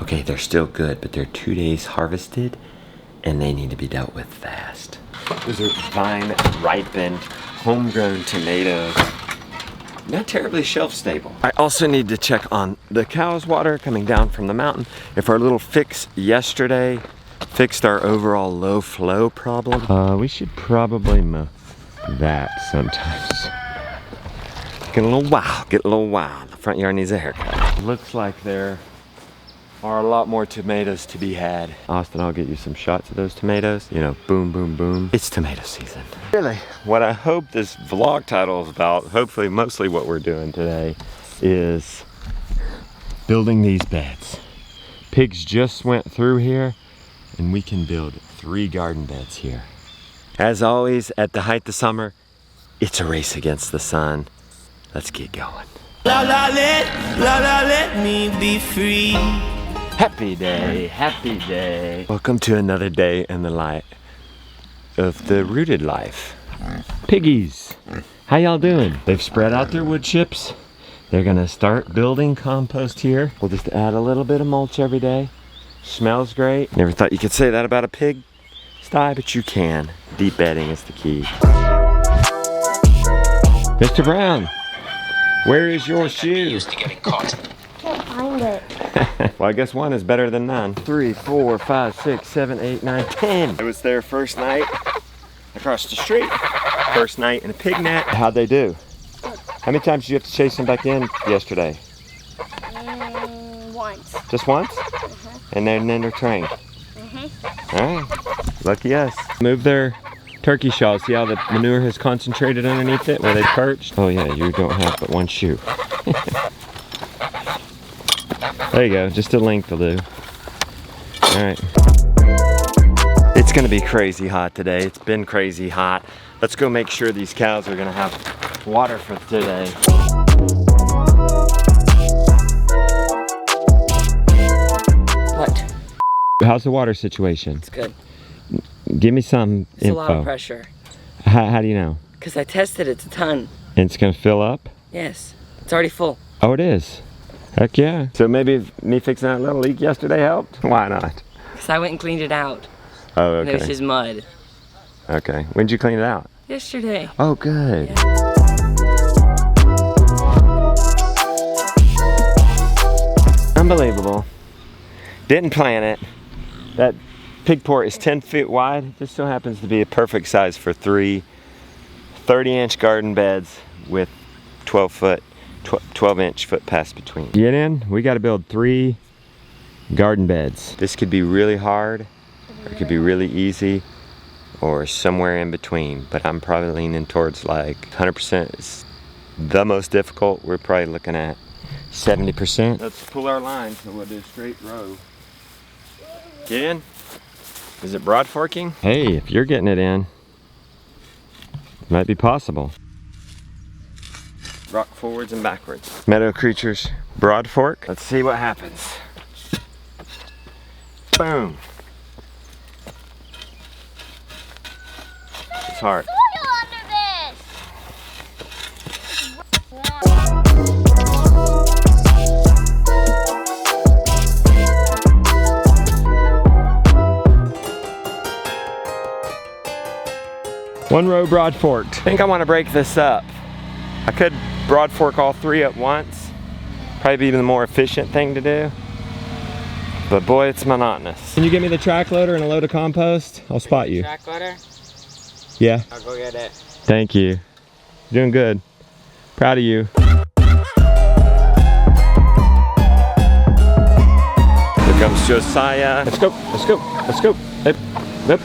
Okay, they're still good, but they're 2 days harvested and they need to be dealt with fast. Those are vine ripened, homegrown tomatoes. Not terribly shelf stable. I also need to check on the cow's water coming down from the mountain. If our little fix yesterday fixed our overall low flow problem, we should probably mow that sometimes. Get a little wild. The front yard needs a haircut. Looks like there are a lot more tomatoes to be had. Austin, I'll get you some shots of those tomatoes. You know, boom, boom, boom. It's tomato season. Really, what I hope this vlog title is about, hopefully mostly what we're doing today, is building these beds. Pigs just went through here and we can build 3 garden beds here. As always, at the height of summer, it's a race against the sun. Let's get going. Let me be free. Happy day, happy day. Welcome to another day in the light of the rooted life. Piggies, how y'all doing? They've spread out their wood chips. They're gonna start building compost here. We'll just add a little bit of mulch every day. Smells great. Never thought you could say that about a pig sty, but you can. Deep bedding is the key. Mr. Brown, where is your shoe? Used to getting caught. Can't find it. Well, I guess 1 is better than none. 3, 4, 5, 6, 7, 8, 9, 10. It was their first night across the street. First night in a pig net. How'd they do? How many times did you have to chase them back in yesterday? Once. Just once? And then they're trained? All right, lucky us. Move their turkey shawl. See how the manure has concentrated underneath it where they perched? Oh yeah, you don't have but 1 shoe. There you go, just a length will do. All right. It's gonna be crazy hot today. It's been crazy hot. Let's go make sure these cows are gonna have water for today. What? How's the water situation? It's good. Give me some It's info. a lot of pressure. How do you know? Because I tested it a ton. And it's gonna fill up? Yes. It's already full. Oh, it is? Heck yeah. So maybe me fixing that little leak yesterday helped? Why not? Because I went and cleaned it out. Oh, And it was okay. just mud. Okay. When'd you clean it out? Yesterday. Oh, good. Yeah. Unbelievable. Didn't plan it. That pig port is 10 feet wide. It just so happens to be a perfect size for 3 30-inch garden beds with 12-inch footpaths between. Get in, we got to build 3 garden beds. This could be really hard, or it could be really easy, or somewhere in between, but I'm probably leaning towards like 100% is the most difficult. We're probably looking at 70%. Let's pull our line so we'll do a straight row. Get in. Is it broad forking? Hey, if you're getting it in, it might be possible. Rock forwards and backwards. Meadow creatures, broad fork. Let's see what happens. Boom. It's hard. Soil under this. One row broad forked. I think I want to break this up. I could broad fork all 3 at once. Probably be the more efficient thing to do. But boy, it's monotonous. Can you get me the track loader and a load of compost? I'll spot you. Track loader? Yeah. I'll go get it. Thank you. You're doing good. Proud of you. Here comes Josiah. Let's go, let's go, let's go. Hip, hip.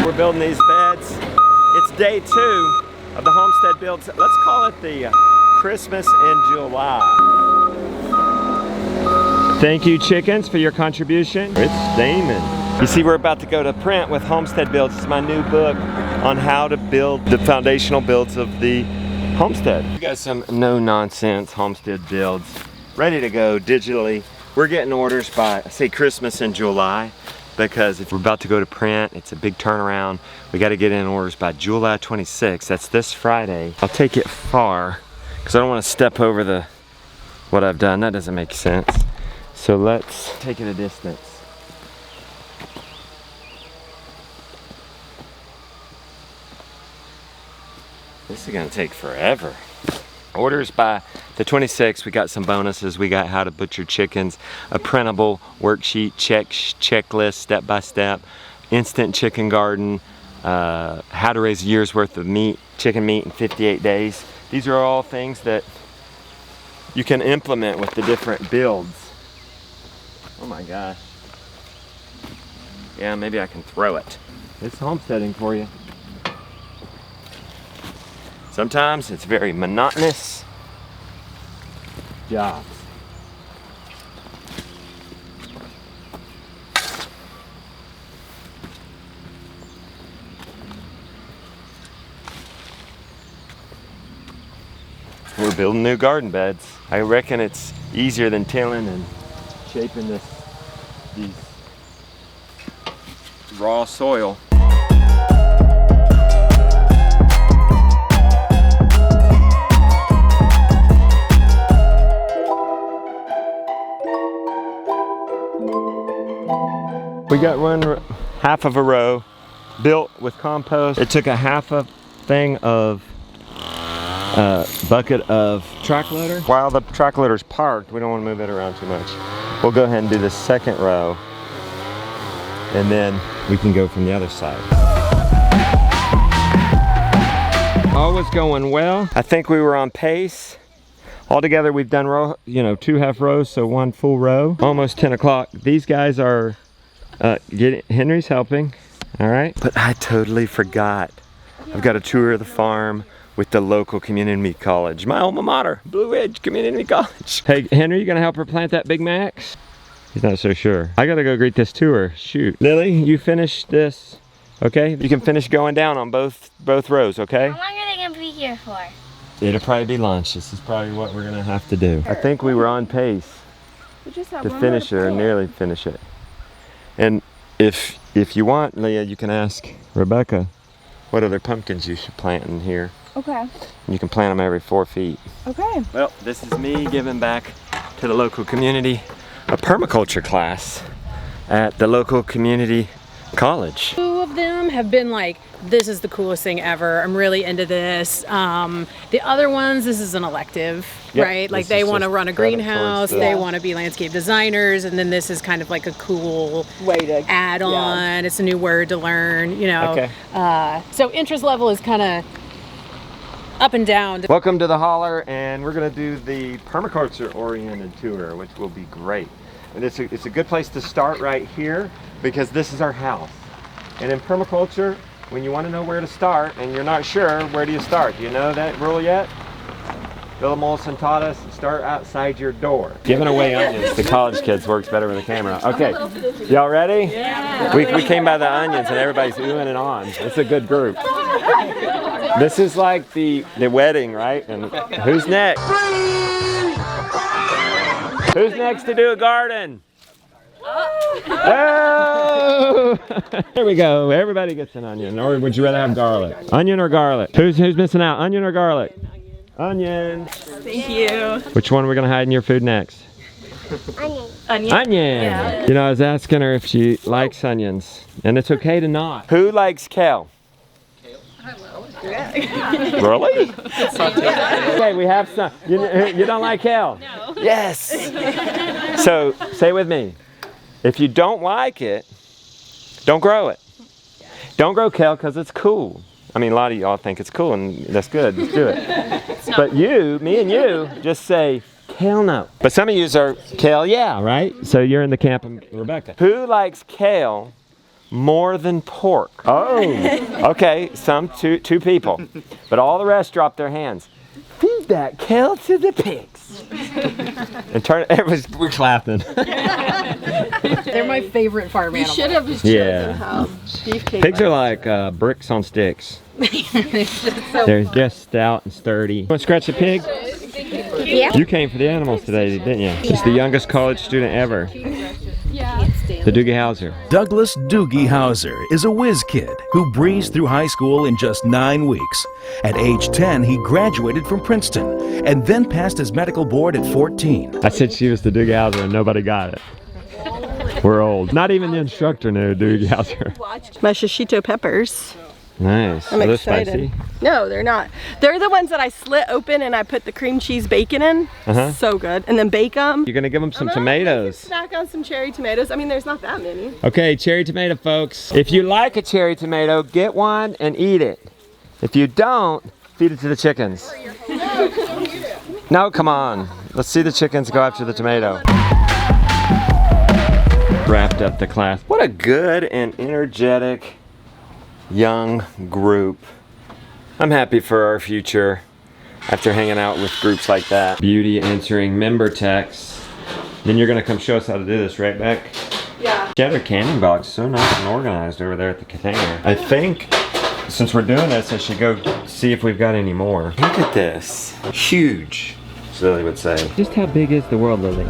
We're building these beds. It's day 2 of the homestead builds. Let's call it the Christmas in July. Thank you, chickens, for your contribution. It's steaming. You see, we're about to go to print with Homestead Builds. It's my new book on how to build the foundational builds of the homestead. We got some no-nonsense homestead builds ready to go digitally. We're getting orders by, say, Christmas in July, because if we're about to go to print, it's a big turnaround. We got to get in orders by July 26th. That's this Friday. I'll take it far because I don't want to step over what I've done. That doesn't make sense. So let's take it a distance. This is gonna take forever. Orders by the 26th. We got some bonuses. We got how to butcher chickens, a printable worksheet, checklist, step by step, instant chicken garden, how to raise a year's worth of meat, chicken meat in 58 days. These are all things that you can implement with the different builds. Oh my gosh. Yeah, maybe I can throw it. It's homesteading for you. Sometimes it's very monotonous jobs. We're building new garden beds. I reckon it's easier than tilling and shaping these raw soil. We got half of a row built with compost. It took a half a thing of bucket of track loader. While the track loader's parked, we don't want to move it around too much. We'll go ahead and do the second row, and then we can go from the other side. All was going well. I think we were on pace. Altogether, we've done 2 half rows, so 1 full row. Almost 10 o'clock. These guys are Henry's helping, all right? But I totally forgot. I've got a tour of the farm with the local community college. My alma mater, Blue Ridge Community College. Hey, Henry, you gonna help her plant that Big Macs? He's not so sure. I gotta go greet this tour, shoot. Lily, you finish this, okay? You can finish going down on both rows, okay? How long are they gonna be here for? It'll probably be lunch. This is probably what we're gonna have to do. I think we were on pace to finish it or nearly finish it. And if you want, Leah, you can ask Rebecca what other pumpkins you should plant in here. Okay. You can plant them every 4 feet. Okay. Well, this is me giving back to the local community a permaculture class at the local community college. 2 of them have been like, this is the coolest thing ever. I'm really into this. The other ones, this is an elective, Yep, right? Like this they is want to just run a credit greenhouse, towards the- they want to be landscape designers, and then this is kind of like a cool Way to add on. It's a new word to learn, you know. Okay. So interest level is kind of up and down. Welcome to the holler, and we're gonna do the permaculture oriented tour, which will be great. And it's a good place to start right here because this is our house. And in permaculture, when you want to know where to start and you're not sure, where do you start? Do you know that rule yet? Bill Mollison taught us, start outside your door. Giving away onions to college kids works better with a camera. Okay, y'all ready? Yeah. We came by the onions and everybody's oohing and on. It's a good group. This is like the wedding, right? And who's next? Who's next to do a garden? Oh! There we go. Everybody gets an onion. Or would you rather have garlic? Onion or garlic? Who's missing out? Onion or garlic? Onion. Thank you. Which one are we gonna hide in your food next? Onion. Onion. Yeah. You know, I was asking her if she likes onions, and it's okay to not. Who likes kale? Really? Okay, we have some. You don't like kale? No. Yes. So say with me. If you don't like it, don't grow it. Don't grow kale because it's cool. I mean, a lot of y'all think it's cool, and that's good. Let's do it. But me and you, just say kale no. But some of you are kale yeah, right? So you're in the camp of Rebecca. Who likes kale more than pork? Oh, okay. Two people, but all the rest drop their hands. Feed that kale to the pigs. And we're clapping. They're my favorite farm animal. Should have just chosen beefcake. Pigs are like bricks on sticks. They're just stout and sturdy. You want to scratch a pig? Yeah. You came for the animals today, didn't you? She's the youngest college student ever. Yeah. The Doogie Howser. Douglas Doogie Howser is a whiz kid who breezed through high school in just 9 weeks. At age 10, he graduated from Princeton and then passed his medical board at 14. I said she was the Doogie Howser and nobody got it. We're old. Not even the instructor knew Doogie Howser. My shishito peppers. Nice. I'm Are they excited. spicy? No, they're not. They're the ones that I slit open and I put the cream cheese bacon in. So good. And then bake them. You're gonna give them some We tomatoes. can snack on some cherry tomatoes. I mean, there's not that many. Okay, cherry tomato, folks. If you like a cherry tomato, get one and eat it. If you don't, feed it to the chickens. No, come on. Let's see the chickens go after the tomato. Wrapped up the class. What a good and energetic young group. I'm happy for our future after hanging out with groups like that. Beauty answering member texts. Then you're gonna come show us how to do this, right, Beck? Yeah. She had her canning box so nice and organized over there at the container. I think since we're doing this, I should go see if we've got any more. Look at this. Huge, as Lily would say. Just how big is the world, Lily?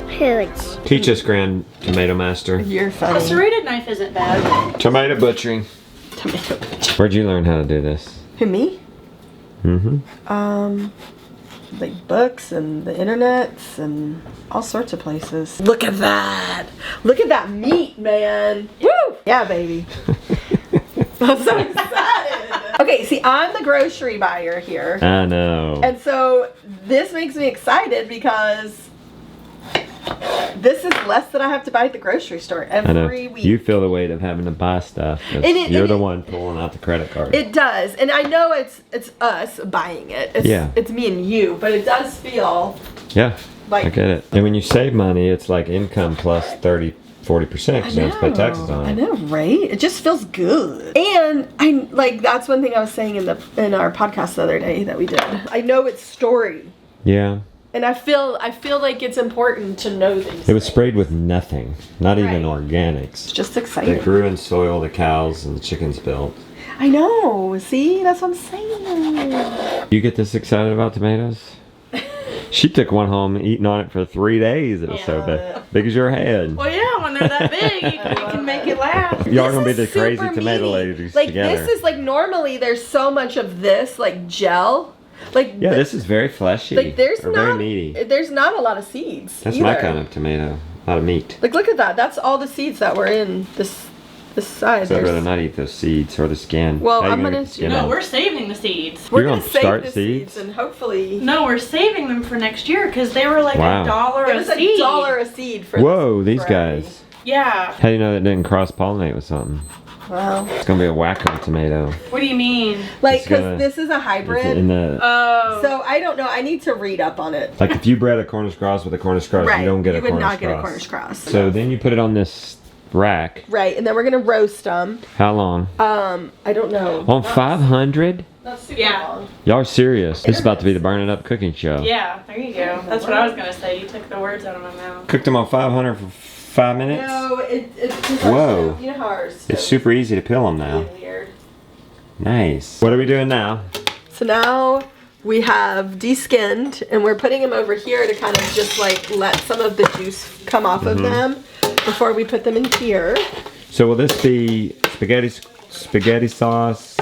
Huge. Teach us, Grand Tomato Master. You're funny. A serrated knife isn't bad. Tomato butchering. Tomato. Where'd you learn how to do this? Who, me? Like books and the internets and all sorts of places. Look at that. Look at that meat, man. Woo! Yeah, baby. I'm so excited. Okay, see, I'm the grocery buyer here. I know. And so this makes me excited because this is less that I have to buy at the grocery store I know. every week. You feel the weight of having to buy stuff. 'Cause you're the one pulling out the credit card. It does, and I know it's us buying it. It's me and you, but it does feel Yeah, like I get it. And when you save money, it's like income plus 30-40% because you don't have to pay taxes on it. I know, right? It just feels good. And I like that's one thing I was saying in our podcast the other day that we did. I know it's story. Yeah. And I feel like it's important to know these. It was sprayed with nothing, not even organics. It's just They exciting. grew in soil the cows and the chickens built. I know. See, that's what I'm saying. You get this excited about tomatoes? She took one home eating on it for 3 days. It was so big as your head. Well, yeah, when they're that big, you can make it last. Y'all are gonna be This the is crazy super tomato meaty. ladies Like together. this is like normally there's so much of this like gel. Like Yeah, this is very fleshy. like there's or not very meaty. there's not a lot of seeds. That's either. my kind of tomato. A lot of meat. Like look at that. That's all the seeds that were in this side. So I'd rather There's- not eat those seeds or the skin. Well, How you I'm gonna- get the skin No, off? we're saving the seeds. We're You're gonna gonna save start the seeds? seeds and hopefully. No, we're saving them for next year because they were like Wow. $1 It a was seed. $1 a seed for Whoa, this these variety. guys. Yeah. How do you know that didn't cross-pollinate with something? Wow. It's gonna be a wacko tomato. What do you mean? Like, It's gonna- because this is a It's hybrid. in the, Oh. So I don't know. I need to read up on it. like if you bred a Cornish cross with a Cornish cross, Right. you don't get a would Cornish not cross. get a Cornish cross. So then you put it on this rack. Right, and then we're gonna roast them. How long? I don't know. On 500? Not super Yeah. long. Y'all are serious. This is about to be the burning up cooking show. Yeah, there you go. That's what I was gonna say. You took the words out of my mouth. Cooked them on 500 for 5 minutes? No, it's Whoa. You know how ours. It's super easy to peel them now. Weird. Nice. What are we doing now? So now we have de-skinned, and we're putting them over here to kind of just like let some of the juice come off of them before we put them in here. So will this be spaghetti sauce?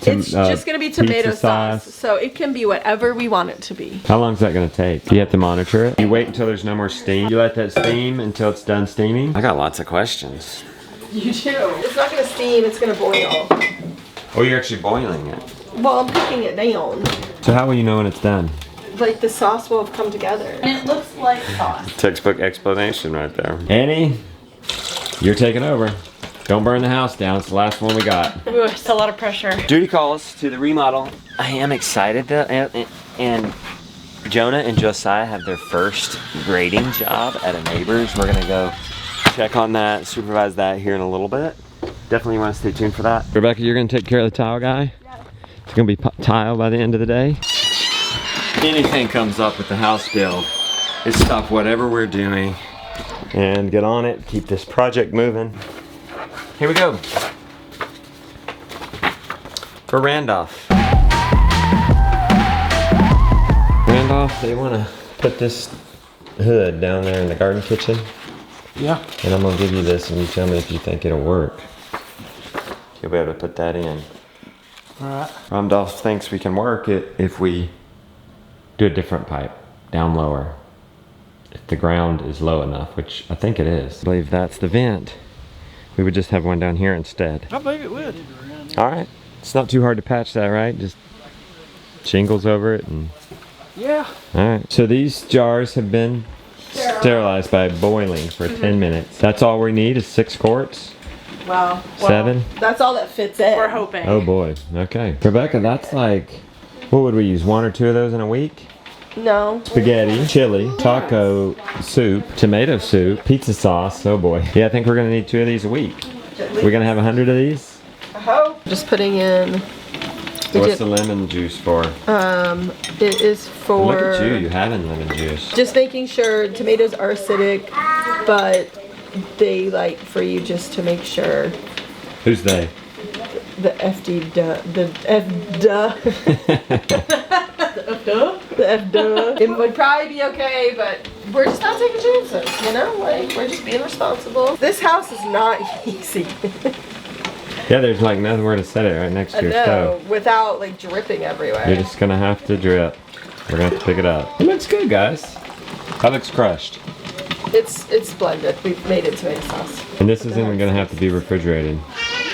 It's just gonna be tomato pizza sauce, so it can be whatever we want it to be. How long is that gonna take? Do you have to monitor it? You wait until there's no more steam. You let that steam until it's done steaming? I got lots of questions. You do. It's not gonna steam, it's gonna boil. Oh, you're actually boiling it. Well, I'm cooking it down. So how will you know when it's done? Like the sauce will have come together. And it looks like sauce. Textbook explanation right there. Annie, you're taking over. Don't burn the house down. It's the last one we got. Ooh, it's a lot of pressure. Duty calls to the remodel. I am excited and Jonah and Josiah have their first grading job at a neighbor's. We're gonna go check on that, supervise that here in a little bit. Definitely want to stay tuned for that. Rebecca, you're gonna take care of the tile guy? Yeah. It's gonna be tile by the end of the day. Anything comes up with the house build, is stop whatever we're doing and get on it, keep this project moving. Here we go. For Randolph. Randolph, they want to put this hood down there in the garden kitchen. Yeah. And I'm gonna give you this and you tell me if you think it'll work. You'll be able to put that in. Alright. Ramdolph thinks we can work it if we do a different pipe, down lower. If the ground is low enough, which I think it is. I believe that's the vent. We would just have one down here instead. I believe it would. All right. It's not too hard to patch that, right? Just shingles over it and... Yeah. All right. So these jars have been sterilized by boiling for 10 minutes. That's all we need is 6 quarts? Well, 7? that's all that fits in. We're hoping. Oh boy. Okay. Rebecca, that's like... What would we use? 1 or 2 of those in a week? No. Spaghetti, chili, taco soup, tomato soup, pizza sauce. Oh boy. Yeah, I think we're gonna need 2 of these a week. We're gonna have 100 of these? I hope. Just putting in. What's the lemon juice for? It is for. Look at you having lemon juice. Just making sure tomatoes are acidic, but they like for you just to make sure. Who's they? The FD duh. The F duh. The F duh. It would probably be okay, but we're just not taking chances, you know? Like, we're just being responsible. This house is not easy. Yeah, there's like nowhere to set it right next to your stove. Without like dripping everywhere. You're just gonna have to drip. We're gonna have to pick it up. It looks good, guys. That looks crushed. It's blended. We've made it tomato sauce. And this isn't gonna have to be refrigerated.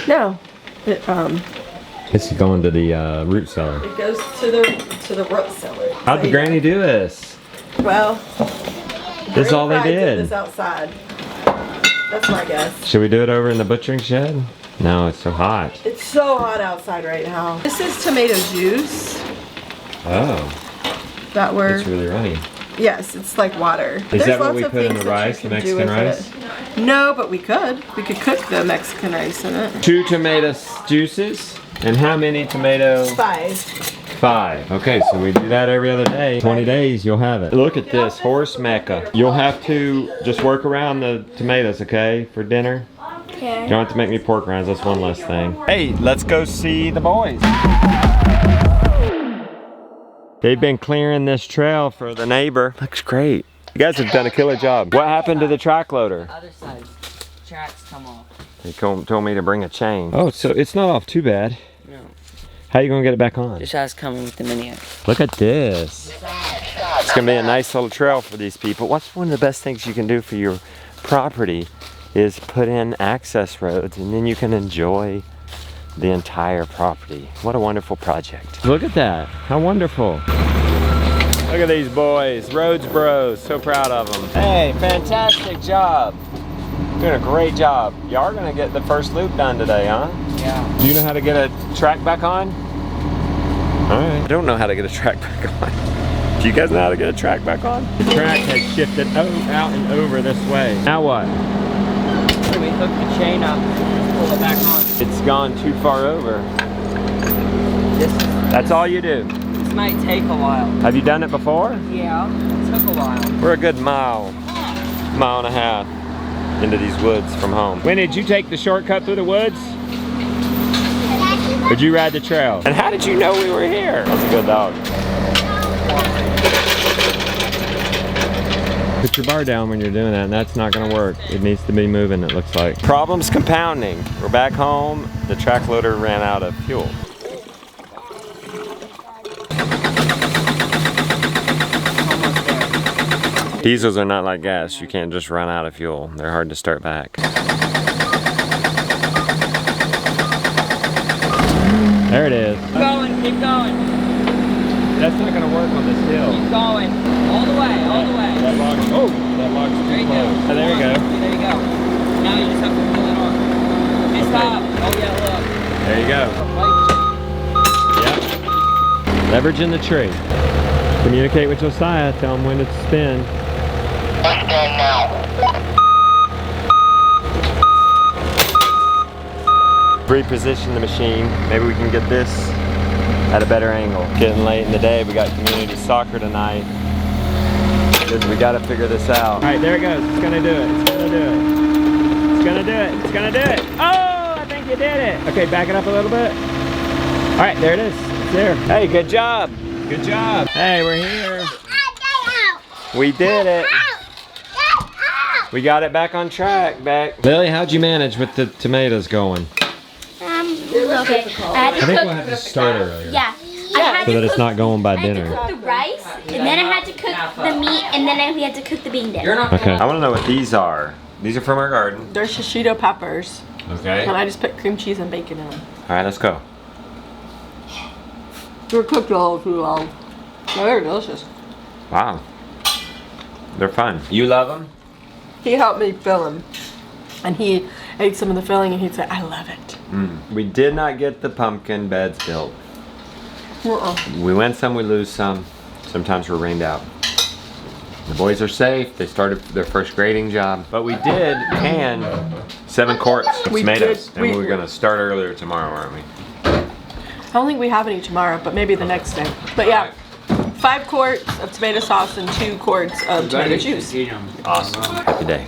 No. It's going to the root cellar. It goes to the root cellar. How'd the granny do this? Well, This is all they Granny did. This outside. That's my guess. Should we do it over in the butchering shed? No, it's so hot. It's so hot outside right now. This is tomato juice Oh, that we're. it's really runny. Yes, it's like water. Is that what we put in the rice, the Mexican rice? No, but we could. We could cook the Mexican rice in it. 2 tomato juices. And how many tomatoes? 5. 5. Okay, so we do that every other day. 20 days, you'll have it. Look at this, horse mecca. You'll have to just work around the tomatoes, okay, for dinner? Okay. You don't have to make me pork rinds, that's one less thing. Hey, let's go see the boys. They've been clearing this trail for the neighbor. Looks great. You guys have done a killer job. What happened to the track loader? Other side, tracks come off. They told me to bring a chain. Oh, so it's not off too bad. No. How are you gonna get it back on? Just has coming with the mini. Look at this. It's gonna be a nice little trail for these people. What's one of the best things you can do for your property is put in access roads and then you can enjoy the entire property. What a wonderful project. Look at that, how wonderful. Look at these boys, Roads Bros, so proud of them. Hey, fantastic job. Doing a great job. Y'all are gonna get the first loop done today, huh? Yeah. Do you know how to get a track back on? All right. I don't know how to get a track back on. Do you guys know how to get a track back on? The track has shifted out and over this way. Now what? We hook the chain up and pull it back on. It's gone too far over. That's all you do. This might take a while. Have you done it before? Yeah, it took a while. We're a good mile and a half into these woods from home. When did you take the shortcut through the woods? Or did you ride the trail? And how did you know we were here? That's a good dog. Put your bar down when you're doing that, and that's not gonna work. It needs to be moving, it looks like. Problems compounding. We're back home. The track loader ran out of fuel. Diesels are not like gas. You can't just run out of fuel. They're hard to start back. There it is. Keep going, keep going. That's not gonna work on this hill. Keep going. All the way, all the way. That log, that log's There too you close. go. Oh, there you go. There you go. Now you just have to pull it on. Hey, stop. Oh yeah, look. There you go. Yep. Leverage in the tree. Communicate with Josiah. Tell him when to spin. Reposition the machine. Maybe we can get this at a better angle. Getting late in the day. We got community soccer tonight. We got to figure this out. All right, there it goes. It's gonna do it. It's gonna do it. It's gonna do it. It's gonna do it. Oh, I think you did it. Okay, back it up a little bit. All right, there it is. It's there. Hey, good job. Good job. Hey, we're here. We did it. We got it back on track. Lily, how'd you manage with the tomatoes going? Okay. I I think we'll have to start earlier. Yeah. I had So to that it's cook- not going by I had to dinner. cook the rice, and then I had to cook the meat, and then we had to cook the bean dip. Okay. I want to know what these are. These are from our garden. They're shishito peppers. Okay. And I just put cream cheese and bacon in them. All right, let's go. They're cooked a little too long. They're delicious. Wow. They're fun. You love them? He helped me fill them. And he ate some of the filling and he'd say, I love it. We did not get the pumpkin beds built. Uh-uh. We win some, we lose some. Sometimes we're rained out. The boys are safe. They started their first grading job. But we did can 7 quarts of We tomatoes. did. And we're going to start earlier tomorrow, aren't we? I don't think we have any tomorrow, but maybe the next day. But yeah, 5 quarts of tomato sauce and 2 quarts of tomato juice. Awesome. Happy day.